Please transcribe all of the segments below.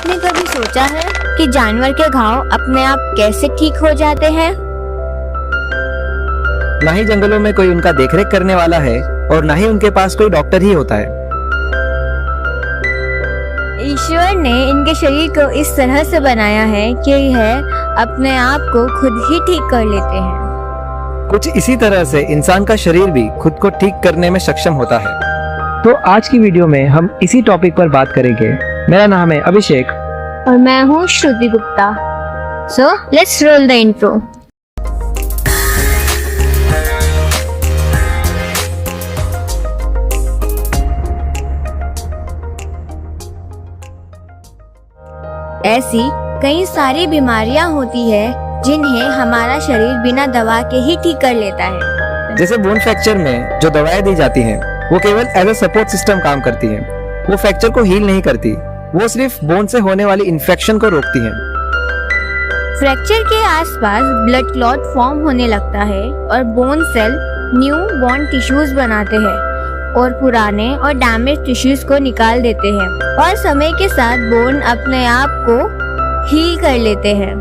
आपने कभी सोचा है कि जानवर के घाव अपने आप कैसे ठीक हो जाते हैं? ना ही जंगलों में कोई उनका देखरेख करने वाला है और ना ही उनके पास कोई डॉक्टर ही होता है। ईश्वर ने इनके शरीर को इस तरह से बनाया है कि यह अपने आप को खुद ही ठीक कर लेते हैं। कुछ इसी तरह से इंसान का शरीर भी खुद को ठीक करने में सक्षम होता है। तो आज की वीडियो में हम इसी टॉपिक पर बात करेंगे। मेरा नाम है अभिषेक और मैं हूँ Shruti Gupta. So let's roll the intro. ऐसी कई सारी बीमारियां होती है जिन्हें हमारा शरीर बिना दवा के ही ठीक कर लेता है। जैसे बोन फ्रैक्चर में जो दवाएं दी जाती हैं, वो केवल एज अ सपोर्ट सिस्टम काम करती हैं। वो फ्रैक्चर को हील नहीं करती, वो सिर्फ बोन से होने वाली इन्फेक्शन को रोकती हैं। फ्रैक्चर के आसपास ब्लड क्लॉट फॉर्म होने लगता है और bone cell new bone tissues बनाते हैं और पुराने और डैमेज टिश्यूज को निकाल देते हैं और समय के साथ बोन अपने आप को हील कर लेते हैं।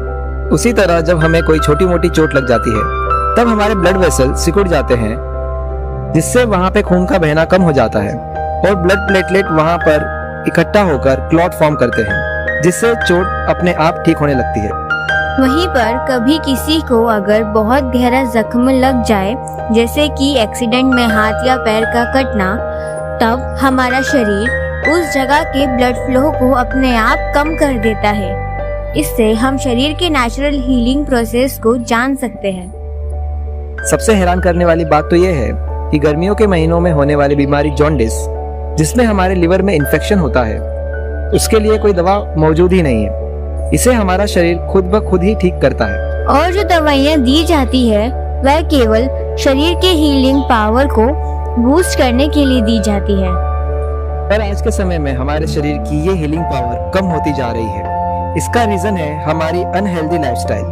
उसी तरह जब हमें कोई छोटी मोटी चोट लग जाती है, तब हमारे ब्लड वेसल सिकुड़ जाते हैं, जिससे वहाँ पे खून का बहना कम हो जाता है और ब्लड प्लेटलेट वहाँ पर इकट्ठा होकर क्लॉट फॉर्म करते हैं, जिससे चोट अपने आप ठीक होने लगती है। वहीं पर कभी किसी को अगर बहुत गहरा जख्म लग जाए, जैसे कि एक्सीडेंट में हाथ या पैर का कटना, तब हमारा शरीर उस जगह के ब्लड फ्लो को अपने आप कम कर देता है। इससे हम शरीर के नेचुरल हीलिंग प्रोसेस को जान सकते हैं। सबसे हैरान करने वाली बात तो ये है कि गर्मियों के महीनों में होने वाली बीमारी जॉन्डिस, जिसमें हमारे लिवर में इन्फेक्शन होता है, उसके लिए कोई दवा मौजूद ही नहीं है। इसे हमारा शरीर खुद ब खुद ही ठीक करता है। और जो दवाइयाँ दी जाती है वह केवल शरीर के हीलिंग पावर को बूस्ट करने के लिए दी जाती है। पर आज के समय में हमारे शरीर की ये हीलिंग पावर कम होती जा रही है। इसका रीजन है हमारी अनहेल्दी लाइफस्टाइल।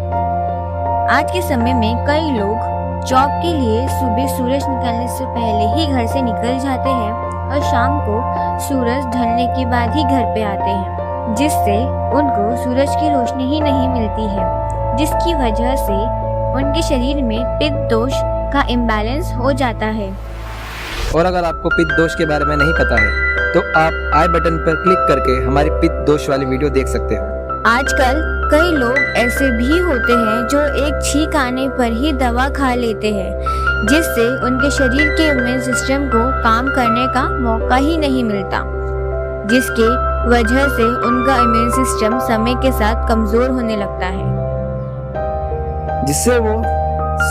आज के समय में कई लोग जॉब के लिए सुबह सूरज निकलने से पहले ही घर से निकल जाते हैं और शाम को सूरज ढलने के बाद ही घर पे आते हैं, जिससे उनको सूरज की रोशनी ही नहीं मिलती है, जिसकी वजह से उनके शरीर में पित्त दोष का इम्बैलेंस हो जाता है। और अगर आपको पित्त दोष के बारे में नहीं पता है, तो आप आई बटन पर क्लिक करके हमारी पित्त दोष वाली वीडियो देख सकते हो। आजकल कई लोग ऐसे भी होते हैं जो एक छींक आने पर ही दवा खा लेते हैं, जिससे उनके शरीर के इम्यून सिस्टम को काम करने का मौका ही नहीं मिलता, जिसके वजह से उनका इम्यून सिस्टम समय के साथ कमजोर होने लगता है, जिससे वो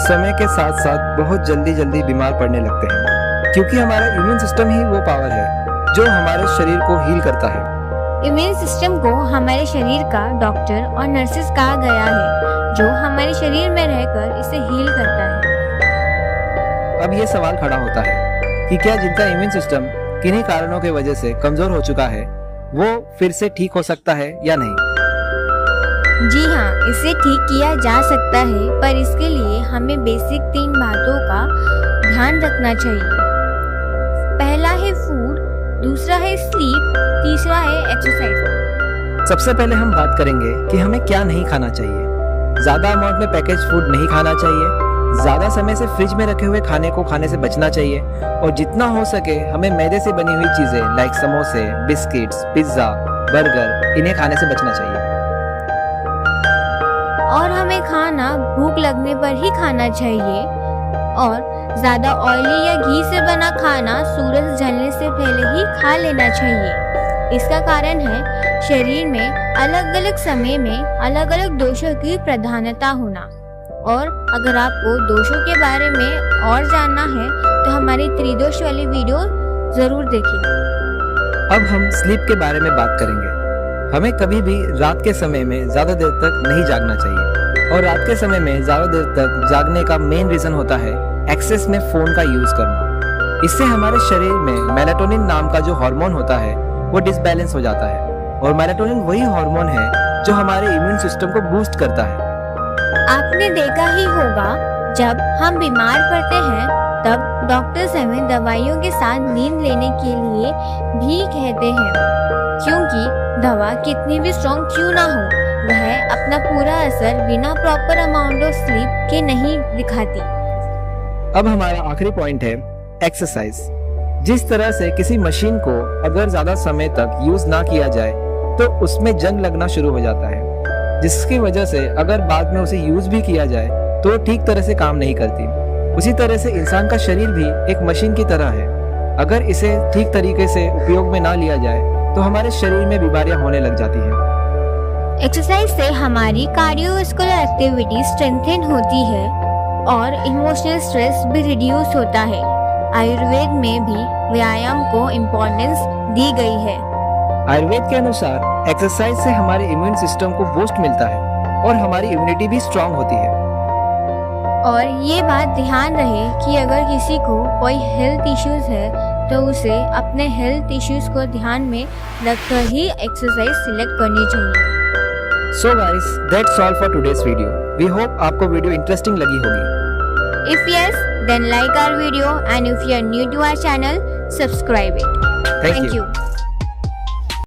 समय के साथ साथ बहुत जल्दी बीमार पड़ने लगते हैं, क्योंकि हमारा इम्यून सिस्टम ही वो पावर है जो हमारे शरीर को हील करता है। इम्यून सिस्टम को हमारे शरीर का डॉक्टर और नर्सेस कहा गया है, जो हमारे शरीर में रहकर इसे हील करता है। अब ये सवाल खड़ा होता है कि क्या जिनका इम्यून सिस्टम किन्हीं कारणों की वजह से कमजोर हो चुका है, वो फिर से ठीक हो सकता है या नहीं? जी हाँ, इसे ठीक किया जा सकता है, पर इसके लिए हमें बेसिक 3 बातों का ध्यान रखना चाहिए। पहला है फूड, दूसरा है स्लीप, तीसरा है एक्सरसाइज। सबसे पहले हम बात करेंगे कि हमें क्या नहीं खाना चाहिए। ज्यादा अमाउंट में पैकेज फूड नहीं खाना चाहिए, ज्यादा समय से फ्रिज में रखे हुए खाने को खाने से बचना चाहिए और जितना हो सके हमें मैदे से बनी हुई चीजें लाइक समोसे, बिस्किट्स, पिज्जा, बर्गर, इन्हें खाने से बचना चाहिए। और हमें खाना भूख लगने पर ही खाना चाहिए और ज्यादा ऑयली या घी से बना खाना सूरज ढलने से पहले ही खा लेना चाहिए। इसका कारण है शरीर में अलग अलग समय में अलग अलग दोषों की प्रधानता होना। और अगर आपको दोषों के बारे में और जानना है तो हमारी त्रिदोष वाली वीडियो जरूर देखें। अब हम स्लीप के बारे में बात करेंगे। हमें कभी भी रात के समय में ज्यादा देर तक नहीं जागना चाहिए और रात के समय में ज्यादा देर तक जागने का मेन रीजन होता है एक्सेस में फोन का यूज करना। इससे हमारे शरीर में मेलाटोनिन नाम का जो हार्मोन होता है वो डिसबैलेंस हो जाता है और मेलाटोनिन वही हार्मोन है जो हमारे इम्यून सिस्टम को बूस्ट करता है। आपने देखा ही होगा जब हम बीमार पड़ते हैं तब डॉक्टर्स हमें दवाइयों के साथ नींद लेने के लिए भी कहते हैं, क्योंकि दवा कितनी भी स्ट्रॉन्ग क्यों ना हो, वह अपना पूरा असर बिना प्रॉपर अमाउंट ऑफ स्लीप के नहीं दिखाती। अब हमारा आखिरी पॉइंट है एक्सरसाइज। जिस तरह से किसी मशीन को अगर ज्यादा समय तक यूज ना किया जाए तो उसमें जंग लगना शुरू हो जाता है, जिसकी वजह से अगर बाद में उसे यूज भी किया जाए तो ठीक तरह से काम नहीं करती। उसी तरह से इंसान का शरीर भी एक मशीन की तरह है। अगर इसे ठीक तरीके से उपयोग में ना लिया जाए तो हमारे शरीर में बीमारियां होने लग जाती हैं। एक्सरसाइज से हमारी कार्डियोवास्कुलर एक्टिविटी स्ट्रेंथन होती है और इमोशनल स्ट्रेस भी रिड्यूस होता है। आयुर्वेद में भी व्यायाम को इम्पोर्टेंस दी गई है। आयुर्वेद के अनुसार एक्सरसाइज से हमारे इम्यून सिस्टम को बूस्ट मिलता है और हमारी इम्यूनिटी भी स्ट्रांग होती है। और ये बात ध्यान रहे कि अगर किसी को कोई हेल्थ इश्यूज है तो उसे अपने हेल्थ इश्यूज को ध्यान में रखकर ही एक्सरसाइज सिलेक्ट करनी चाहिए। So guys, that's all for today's video. We hope आपको वीडियो इंटरेस्टिंग लगी होगी। If yes, then like our video, and if you are new to our channel, subscribe it. Thank you. you.